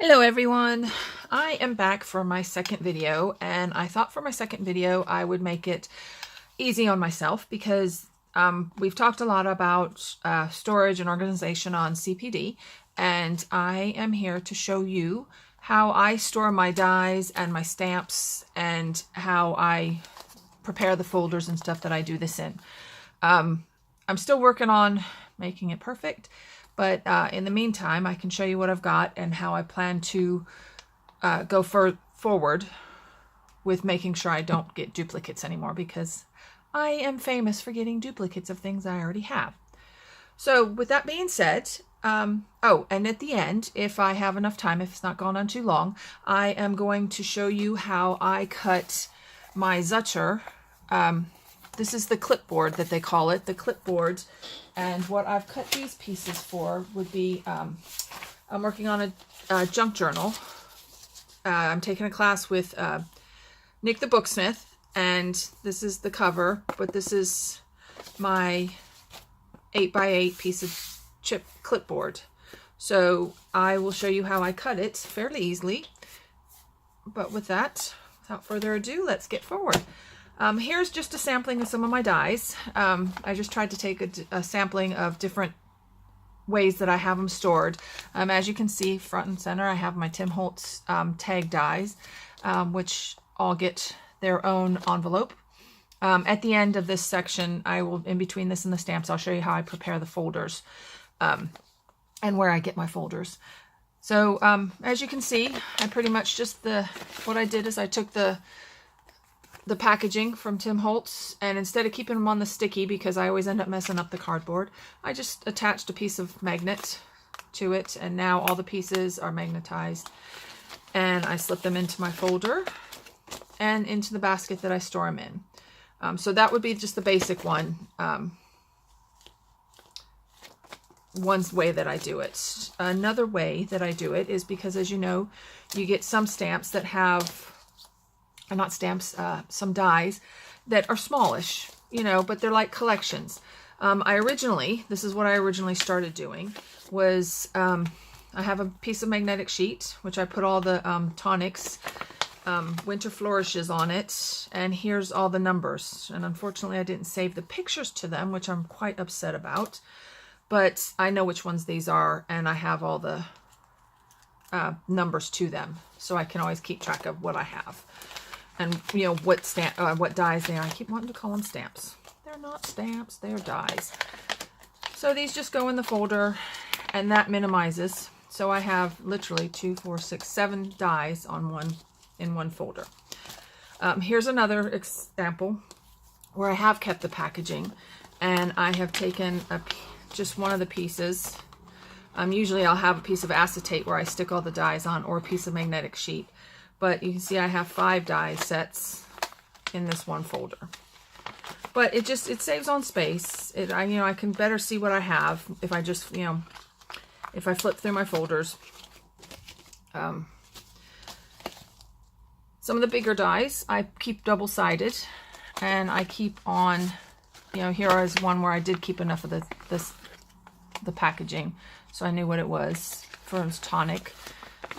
Hello everyone, I am back for my second video, and I thought for my second video I would make it easy on myself because we've talked a lot about storage and organization on CPD, and I am here to show you how I store my dies and my stamps and how I prepare the folders and stuff that I do this in. I'm still working on making it perfect. But in the meantime, I can show you what I've got and how I plan to go forward with making sure I don't get duplicates anymore, because I am famous for getting duplicates of things I already have. So with that being said, oh, and at the end, if I have enough time, if it's not gone on too long, I am going to show you how I cut my zutter. This is the clipboard that they call it, the clipboard. And what I've cut these pieces for would be, I'm working on a junk journal. I'm taking a class with Nick the Booksmith, and this is the cover, but this is my 8x8 piece of chip clipboard. So I will show you how I cut it fairly easily. But with that, without further ado, let's get forward. Here's just a sampling of some of my dies. I just tried to take a sampling of different ways that I have them stored. As you can see, front and center, I have my Tim Holtz tag dies, which all get their own envelope. At the end of this section, I will, in between this and the stamps, I'll show you how I prepare the folders and where I get my folders. So as you can see, I pretty much just, what I did is I took the packaging from Tim Holtz, and instead of keeping them on the sticky, because I always end up messing up the cardboard, I just attached a piece of magnet to it, and now all the pieces are magnetized, and I slip them into my folder and into the basket that I store them in. So that would be just the basic one. One way that I do it. Another way that I do it is because, as you know, you get some stamps that have, not stamps, some dies that are smallish, you know, but they're like collections. This is what I originally started doing, was I have a piece of magnetic sheet, which I put all the tonics, winter flourishes on it, and here's all the numbers. And unfortunately, I didn't save the pictures to them, which I'm quite upset about, but I know which ones these are, and I have all the numbers to them, so I can always keep track of what I have. And, you know, what dies they are. I keep wanting to call them stamps. They're not stamps, they're dies. So these just go in the folder, and that minimizes. So I have literally 2, 4, 6, 7 dies in one folder. Here's another example where I have kept the packaging, and I have taken just one of the pieces. Usually I'll have a piece of acetate where I stick all the dies on, or a piece of magnetic sheet. But you can see I have 5 die sets in this one folder. But it saves on space. I can better see what I have if I just, if I flip through my folders. Some of the bigger dies I keep double-sided, and I keep on, here is one where I did keep enough of the packaging, so I knew what it was for its tonic.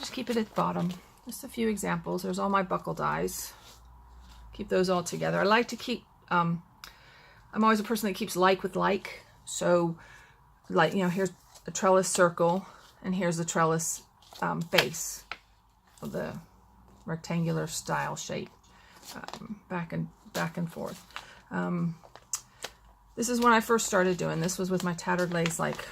Just keep it at the bottom. Just a few examples. There's all my buckle dies. Keep those all together. I like to keep, I'm always a person that keeps like with like. So, like, here's a trellis circle, and here's the trellis base of the rectangular style shape, back and forth. This is when I first started doing this. Was with my tattered lace like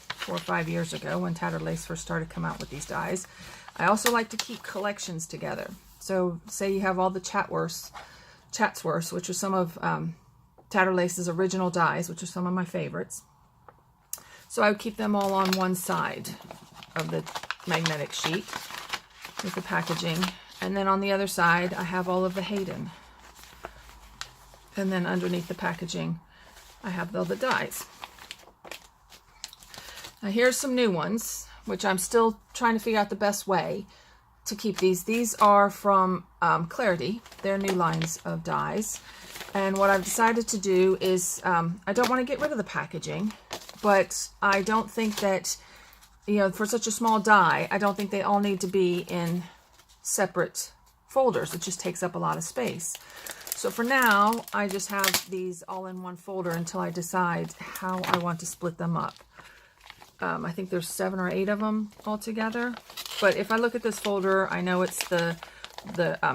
4 or 5 years ago, when tattered lace first started to come out with these dies. I also like to keep collections together. So say you have all the Chatsworths, which are some of Tattered Lace's original dies, which are some of my favorites. So I would keep them all on one side of the magnetic sheet with the packaging. And then on the other side, I have all of the Hayden. And then underneath the packaging, I have all the dies. Now here's some new ones, which I'm still trying to figure out the best way to keep these. These are from Clarity. They're new lines of dies. And what I've decided to do is, I don't want to get rid of the packaging, but I don't think that you know, for such a small die, I don't think they all need to be in separate folders. It just takes up a lot of space. So for now, I just have these all in one folder until I decide how I want to split them up. I think there's 7 or 8 of them all together. But if I look at this folder, I know it's the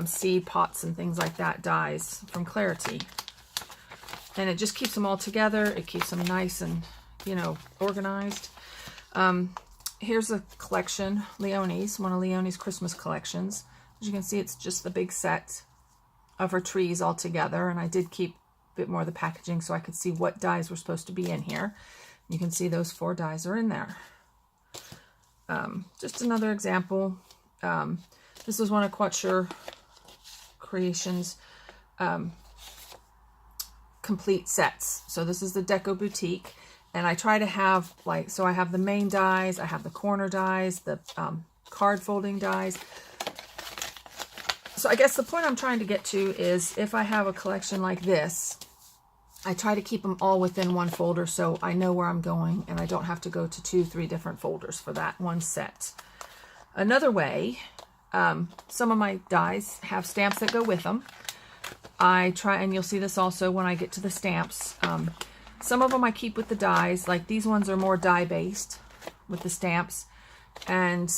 seed pots and things like that dies from Clarity. And it just keeps them all together. It keeps them nice and, you know, organized. Here's a collection, Leonie's, one of Leonie's Christmas collections. As you can see, it's just the big set of her trees all together. And I did keep a bit more of the packaging so I could see what dies were supposed to be in here. You can see those 4 dies are in there. Just another example. This is one of Quatcher Creations complete sets. So this is the Deco Boutique. And I try to have, like, so I have the main dies, I have the corner dies, the card folding dies. So I guess the point I'm trying to get to is if I have a collection like this, I try to keep them all within one folder so I know where I'm going and I don't have to go to 2, 3 different folders for that one set. Another way, some of my dies have stamps that go with them. I try, and you'll see this also when I get to the stamps. Some of them I keep with the dies, like these ones are more die based with the stamps, and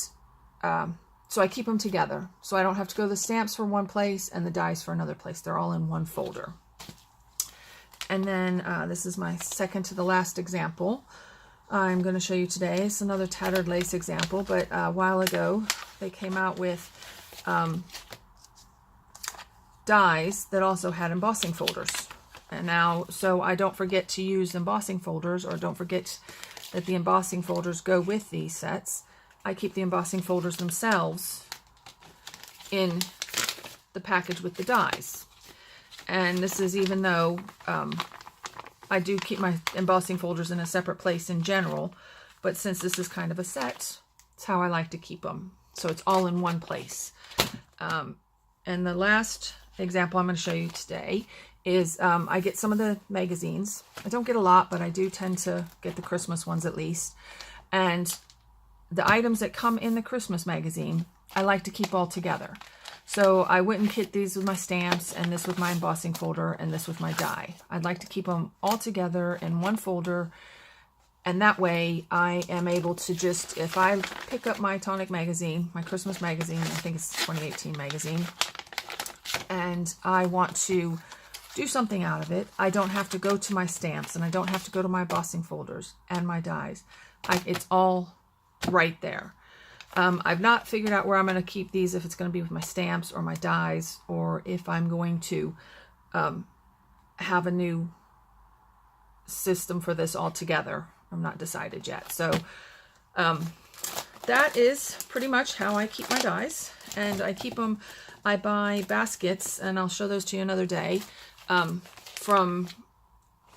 so I keep them together so I don't have to go the stamps for one place and the dies for another place. They're all in one folder. And then this is my second to the last example I'm going to show you today. It's another tattered lace example, but a while ago they came out with dies that also had embossing folders. And now, so I don't forget to use embossing folders, or don't forget that the embossing folders go with these sets. I keep the embossing folders themselves in the package with the dies. And this is even though I do keep my embossing folders in a separate place in general, but since this is kind of a set, it's how I like to keep them. So it's all in one place. And the last example I'm going to show you today is I get some of the magazines. I don't get a lot, but I do tend to get the Christmas ones at least. And the items that come in the Christmas magazine, I like to keep all together. So I wouldn't kit these with my stamps and this with my embossing folder and this with my die. I'd like to keep them all together in one folder. And that way I am able to just, if I pick up my Tonic magazine, my Christmas magazine, I think it's 2018 magazine, and I want to do something out of it, I don't have to go to my stamps and I don't have to go to my embossing folders and my dies. It's all right there. I've not figured out where I'm going to keep these, if it's going to be with my stamps or my dies, or if I'm going to have a new system for this all together. I'm not decided yet. So that is pretty much how I keep my dies. And I keep them, I buy baskets, and I'll show those to you another day, from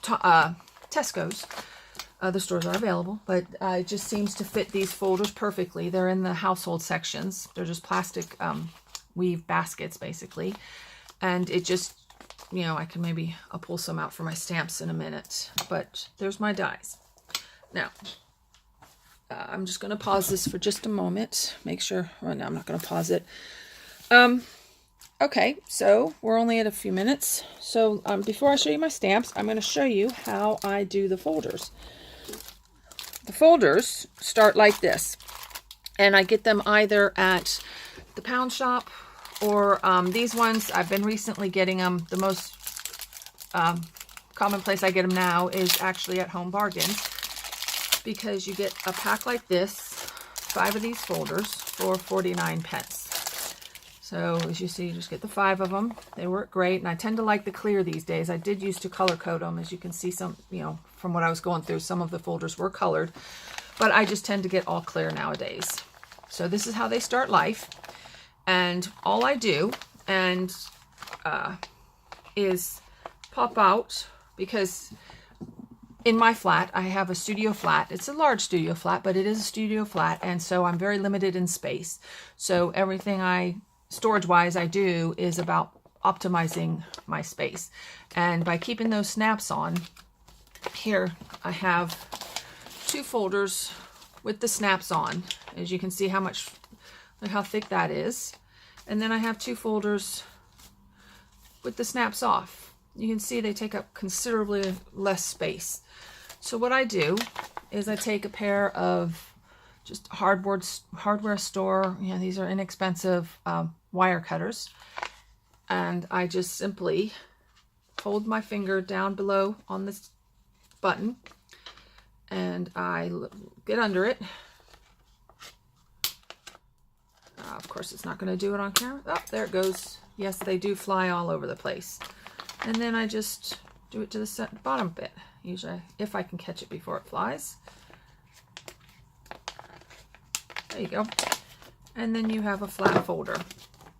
Tesco's. Other stores are available, but it just seems to fit these folders perfectly. They're in the household sections. They're just plastic weave baskets, basically. And it just, you know, I'll pull some out for my stamps in a minute. But there's my dies. Now, I'm just going to pause this for just a moment. Make sure, well, no, I'm not going to pause it. Okay, so we're only at a few minutes. So before I show you my stamps, I'm going to show you how I do the folders. The folders start like this, and I get them either at the pound shop or these ones, I've been recently getting them. The most common place I get them now is actually at Home Bargains, because you get a pack like this, 5 of these folders for 49p. So as you see, you just get the 5 of them. They work great, and I tend to like the clear these days. I did used to color code them. As you can see, some, you know, from what I was going through, some of the folders were colored, but I just tend to get all clear nowadays. So this is how they start life, and all I do is pop out, because in my flat, I have a studio flat. It's a large studio flat, but it is a studio flat, and so I'm very limited in space. So everything storage-wise I do is about optimizing my space. And by keeping those snaps on, here I have 2 folders with the snaps on. As you can see look how thick that is. And then I have 2 folders with the snaps off. You can see they take up considerably less space. So what I do is I take a pair of just hardware store, these are inexpensive wire cutters, and I just simply hold my finger down below on this button and I get under it. Of course it's not going to do it on camera. Oh, there it goes. Yes, they do fly all over the place. And then I just do it to the bottom bit, usually, if I can catch it before it flies. There you go. And then you have a flat folder.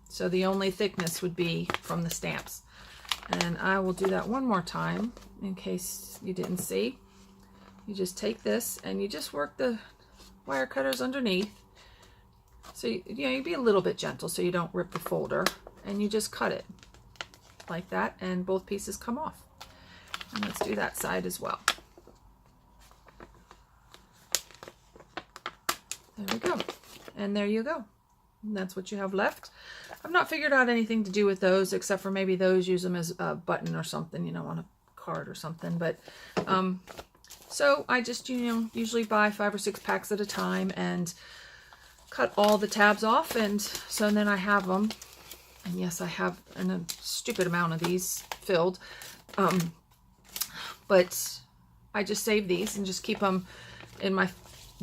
So the only thickness would be from the stamps. And I will do that one more time in case you didn't see. You just take this and you just work the wire cutters underneath. So you be a little bit gentle so you don't rip the folder, and you just cut it like that and both pieces come off. And let's do that side as well. There we go. And there you go. And that's what you have left. I've not figured out anything to do with those except for maybe those, use them as a button or something, on a card or something. But so I just, usually buy 5 or 6 packs at a time and cut all the tabs off. And so then I have them. And yes, I have a stupid amount of these filled. But I just save these and just keep them in my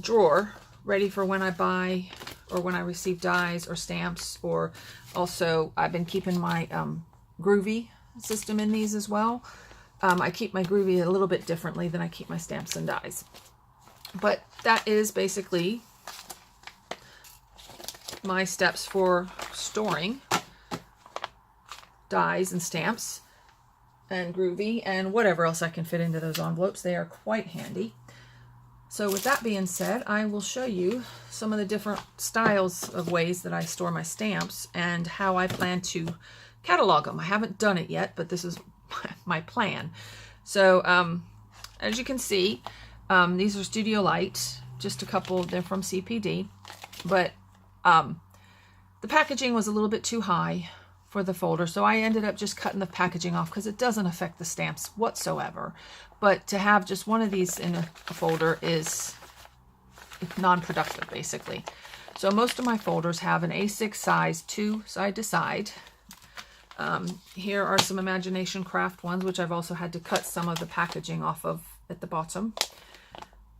drawer, ready for when I buy or when I receive dies or stamps. Or also I've been keeping my Groovy system in these as well. I keep my Groovy a little bit differently than I keep my stamps and dies. But that is basically my steps for storing dies and stamps and Groovy and whatever else I can fit into those envelopes. They are quite handy. So with that being said, I will show you some of the different styles of ways that I store my stamps and how I plan to catalog them. I haven't done it yet, but this is my plan. So as you can see, these are Studio Light, just a couple, they're from CPD, but the packaging was a little bit too high for the folder, so I ended up just cutting the packaging off because it doesn't affect the stamps whatsoever. But to have just one of these in a folder is non-productive, basically. So most of my folders have an A6 size, 2 side to side. Here are some Imagination Craft ones, which I've also had to cut some of the packaging off of at the bottom.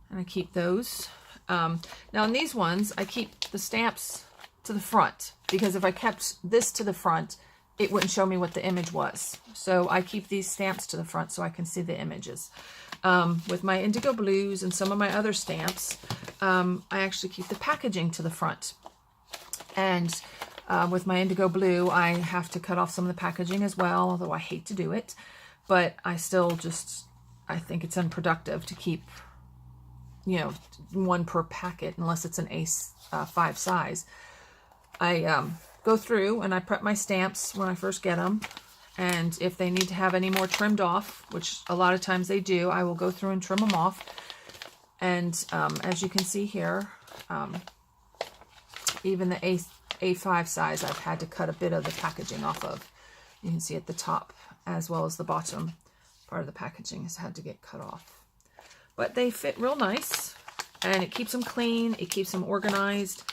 And I keep those. Now in these ones, I keep the stamps to the front, because if I kept this to the front, it wouldn't show me what the image was. So I keep these stamps to the front so I can see the images. With my Indigo Blues and some of my other stamps, I actually keep the packaging to the front. And with my Indigo Blue, I have to cut off some of the packaging as well, although I hate to do it. But I still I think it's unproductive to keep, one per packet, unless it's an A5 size. I go through and I prep my stamps when I first get them, and if they need to have any more trimmed off, which a lot of times they do, I will go through and trim them off. And as you can see here, even the A5 size, I've had to cut a bit of the packaging off of. You can see at the top as well as the bottom part of the packaging has had to get cut off. But they fit real nice, and it keeps them clean, it keeps them organized,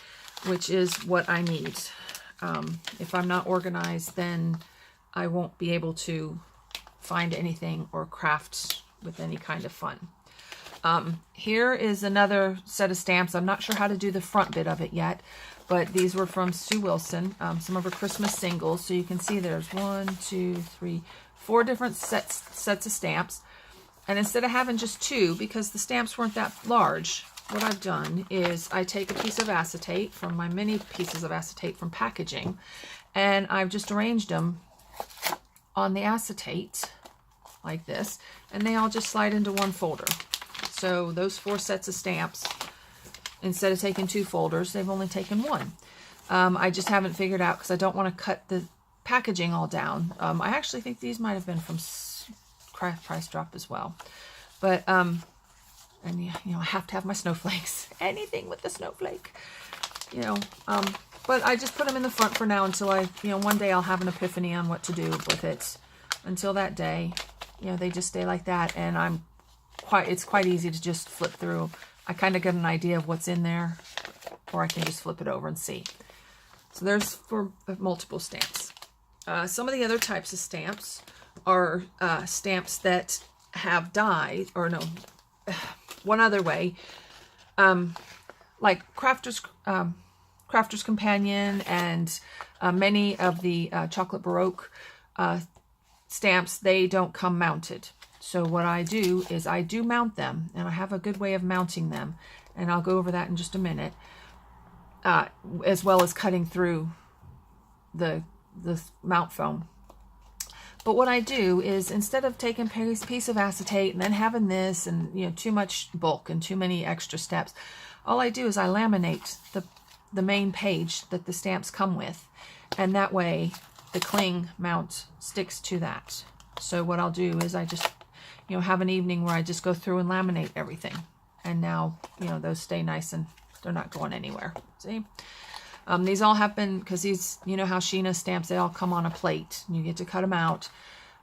which is what I need. If I'm not organized, then I won't be able to find anything or craft with any kind of fun. Here is another set of stamps. I'm not sure how to do the front bit of it yet, but these were from Sue Wilson, some of her Christmas singles. So you can see there's 4 different sets of stamps. And instead of having just 2, because the stamps weren't that large, what I've done is I take a piece of acetate from my mini pieces of acetate from packaging, and I've just arranged them on the acetate like this, and they all just slide into one folder. So those 4 sets of stamps, instead of taking 2 folders, they've only taken 1. I just haven't figured out, because I don't want to cut the packaging all down. I actually think these might have been from Craft Price Drop as well. But And, you know, I have to have my snowflakes. Anything with the snowflake. You know, but I just put them in the front for now until I, you know, one day I'll have an epiphany on what to do with it. Until that day, you know, they just stay like that, and it's quite easy to just flip through. I kind of get an idea of what's in there, or I can just flip it over and see. So there's for multiple stamps. Some of the other types of stamps are stamps that have dies, or no, one other way, like Crafter's Companion and many of the Chocolate Baroque stamps, they don't come mounted. So what I do is I do mount them, and I have a good way of mounting them, and I'll go over that in just a minute, as well as cutting through the mount foam. But what I do is, instead of taking a piece of acetate and then having this and, you know, too much bulk and too many extra steps, all I do is I laminate the main page that the stamps come with, and that way the cling mount sticks to that. So what I'll do is I just, you know, have an evening where I just go through and laminate everything, and now, you know, those stay nice and they're not going anywhere. See? These all have been, because these, you know how Sheena stamps, they all come on a plate, and you get to cut them out.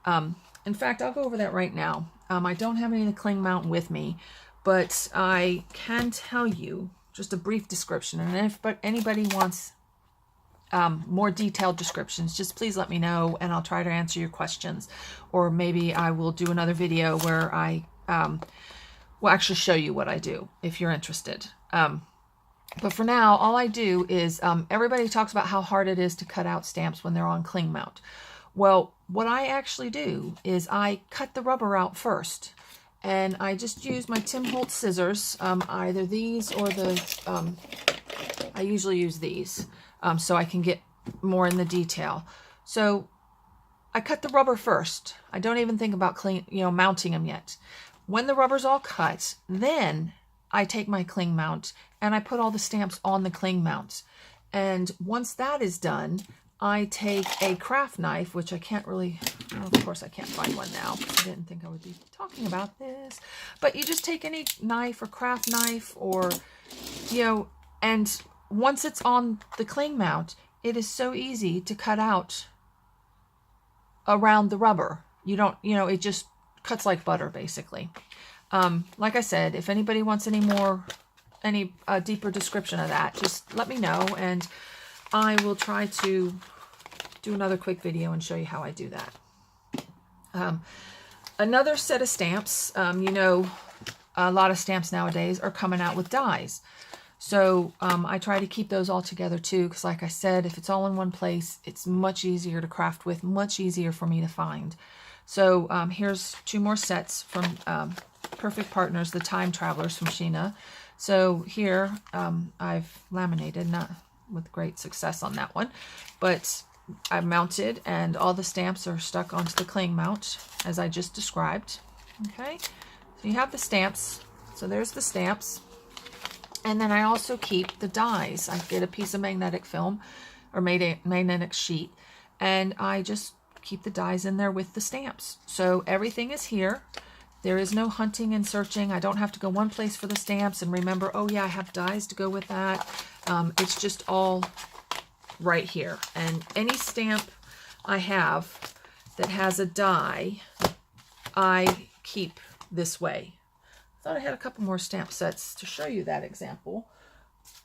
In fact, I'll go over that right now. I don't have any of the cling mount with me, but I can tell you just a brief description. And if anybody wants more detailed descriptions, just please let me know, and I'll try to answer your questions. Or maybe I will do another video where I will actually show you what I do, if you're interested. But for now, all I do is, everybody talks about how hard it is to cut out stamps when they're on cling mount. Well, what I actually do is I cut the rubber out first, and I just use my Tim Holtz scissors, either these or I usually use these, so I can get more in the detail. So I cut the rubber first. I don't even think about mounting them yet. When the rubber's all cut, then I take my cling mount and I put all the stamps on the cling mount. And once that is done, I take a craft knife, which I can't really, well, of course I can't find one now. I didn't think I would be talking about this. But you just take any knife or craft knife, or, you know, and once it's on the cling mount, it is so easy to cut out around the rubber. You don't, you know, it just cuts like butter, basically. Like I said, if anybody wants any deeper description of that, just let me know, and I will try to do another quick video and show you how I do that. Another set of stamps, you know, a lot of stamps nowadays are coming out with dies. So I try to keep those all together too, because like I said, if it's all in one place, it's much easier to craft with, much easier for me to find. So here's two more sets from Perfect Partners, the Time Travelers from Sheena. So here I've laminated, not with great success on that one, but I've mounted, and all the stamps are stuck onto the cling mount as I just described. Okay, so you have the stamps. So there's the stamps. And then I also keep the dies. I get a piece of magnetic film or magnetic sheet, and I just keep the dies in there with the stamps. So everything is here. There is no hunting and searching. I don't have to go one place for the stamps and remember, oh yeah, I have dies to go with that. It's just all right here. And any stamp I have that has a die, I keep this way. I thought I had a couple more stamp sets to show you that example,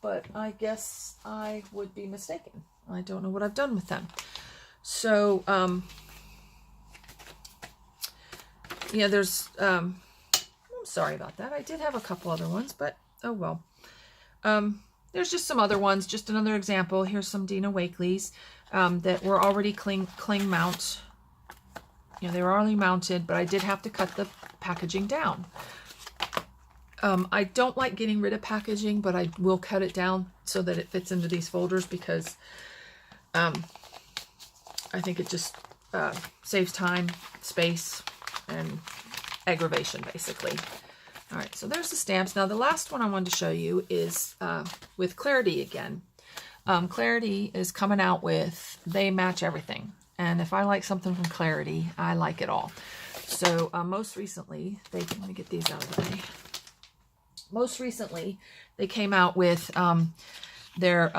but I guess I would be mistaken. I don't know what I've done with them. So, yeah, there's, I'm sorry about that. I did have a couple other ones, but oh well. There's just some other ones, just another example. Here's some Dina Wakley's that were already cling mount. You know, they were already mounted, but I did have to cut the packaging down. I don't like getting rid of packaging, but I will cut it down so that it fits into these folders, because I think it just saves time, space, and aggravation, basically. All right, so there's the stamps. Now, the last one I wanted to show you is with Clarity again. Clarity is coming out with, they match everything. And if I like something from Clarity, I like it all. So most recently, let me get these out of the way. most recently, they came out with their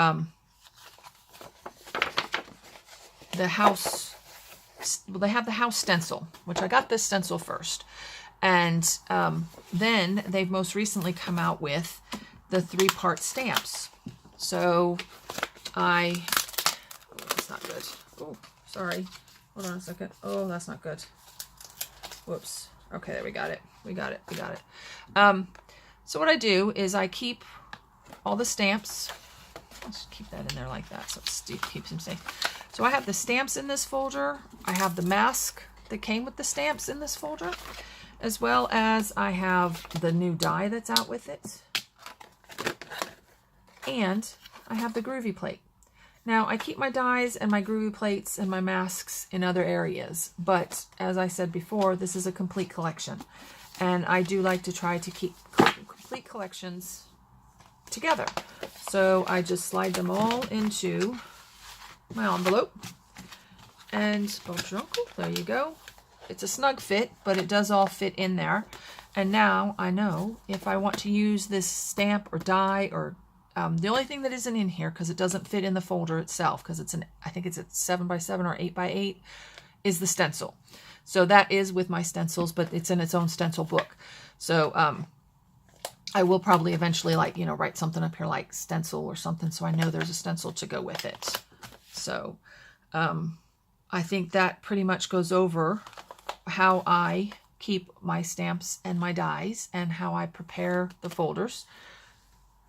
the house, well, they have the house stencil, which I got this stencil first. And then they've most recently come out with the 3-part stamps. So oh, that's not good. Oh, sorry. Hold on a second. Oh, that's not good. Whoops. Okay, there, we got it. We got it. So what I do is I keep all the stamps. Let's keep that in there like that so it keeps them safe. So I have the stamps in this folder. I have the mask that came with the stamps in this folder, as well as I have the new die that's out with it. And I have the groovy plate. Now, I keep my dies and my groovy plates and my masks in other areas, but as I said before, this is a complete collection. And I do like to try to keep complete collections together. So I just slide them all into my envelope. And, oh, there you go. It's a snug fit, but it does all fit in there. And now I know if I want to use this stamp or die or the only thing that isn't in here, because it doesn't fit in the folder itself, because I think it's a 7x7 or 8x8, is the stencil. So that is with my stencils, but it's in its own stencil book. So I will probably eventually, like, you know, write something up here like stencil or something, so I know there's a stencil to go with it. So I think that pretty much goes over how I keep my stamps and my dies and how I prepare the folders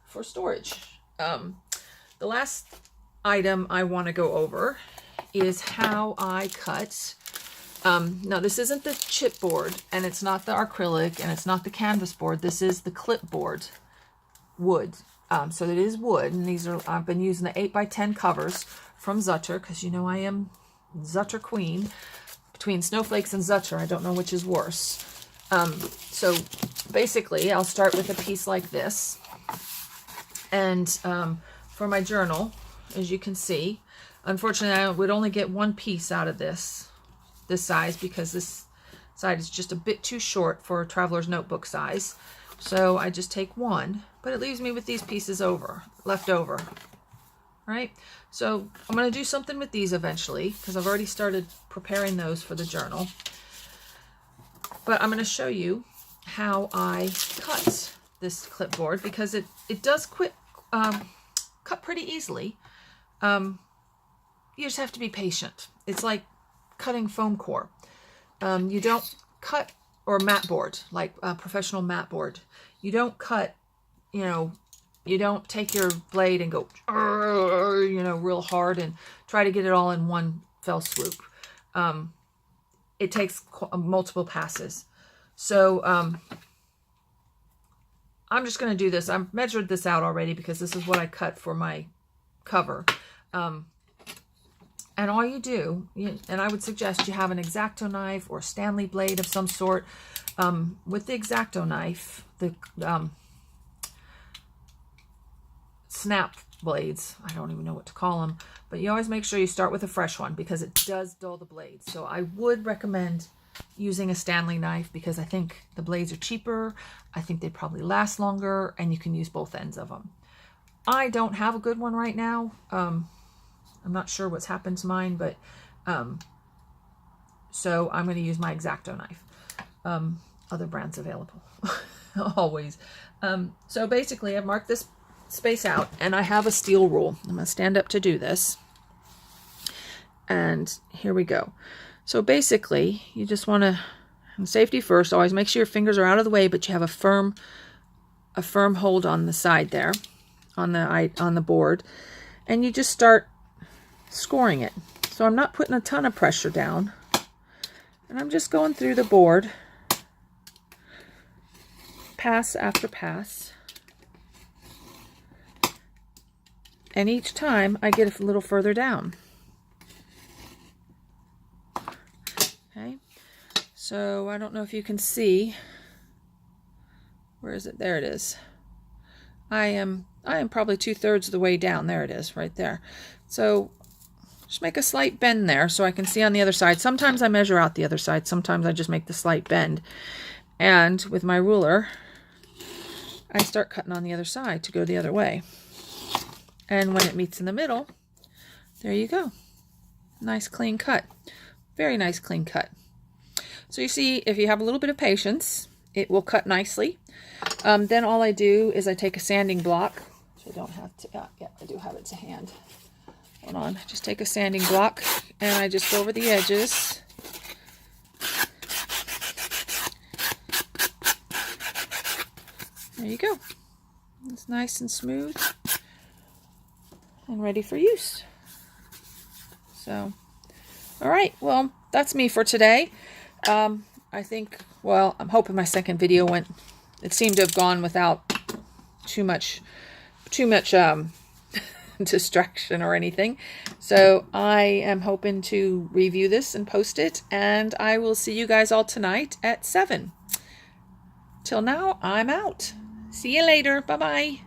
for storage. The last item I want to go over is how I cut. Now, this isn't the chipboard, and it's not the acrylic, and it's not the canvas board. This is the clipboard wood. So it is wood, and these are, I've been using the 8x10 covers from Zutter, because you know I am Zutter queen. Between snowflakes and Zutter, I don't know which is worse. So basically, I'll start with a piece like this. And for my journal, as you can see, unfortunately, I would only get one piece out of this size, because this side is just a bit too short for a traveler's notebook size. So I just take one, but it leaves me with these pieces left over. Right? So I'm going to do something with these eventually, because I've already started preparing those for the journal. But I'm going to show you how I cut this clipboard, because it does cut pretty easily. You just have to be patient. It's like cutting foam core. You don't cut, or mat board, like a professional mat board. You don't cut, you know, you don't take your blade and go, you know, real hard and try to get it all in one fell swoop. It takes multiple passes. So I'm just going to do this. I've measured this out already, because this is what I cut for my cover. And all you do, and I would suggest you have an X-Acto knife or Stanley blade of some sort. With the X-Acto knife, the snap blades, I don't even know what to call them, but you always make sure you start with a fresh one, because it does dull the blades. So I would recommend using a Stanley knife, because I think the blades are cheaper. I think they probably last longer, and you can use both ends of them. I don't have a good one right now. I'm not sure what's happened to mine, but so I'm going to use my X-Acto knife. Other brands available. Always. So basically, I've marked this space out, and I have a steel rule. I'm going to stand up to do this. And here we go. So basically, you just want to, safety first, always make sure your fingers are out of the way, but you have a firm hold on the side there, on the board, and you just start scoring it. So I'm not putting a ton of pressure down, and I'm just going through the board, pass after pass, and each time I get a little further down. Okay, so I don't know if you can see. Where is it? There it is. I am probably 2/3 of the way down. There it is, right there. So just make a slight bend there so I can see on the other side. Sometimes I measure out the other side. Sometimes I just make the slight bend. And with my ruler, I start cutting on the other side to go the other way. And when it meets in the middle, there you go. Nice clean cut. Very nice clean cut. So you see, if you have a little bit of patience, it will cut nicely. Then all I do is I take a sanding block, which I don't have to, yeah, I do have it to hand. Hold on, just take a sanding block and I just go over the edges. There you go. It's nice and smooth and ready for use. So, all right, well, that's me for today. I think, well, I'm hoping my second video it seemed to have gone without too much distraction or anything. So I am hoping to review this and post it, and I will see you guys all tonight at 7. Till now, I'm out. See you later. Bye-bye.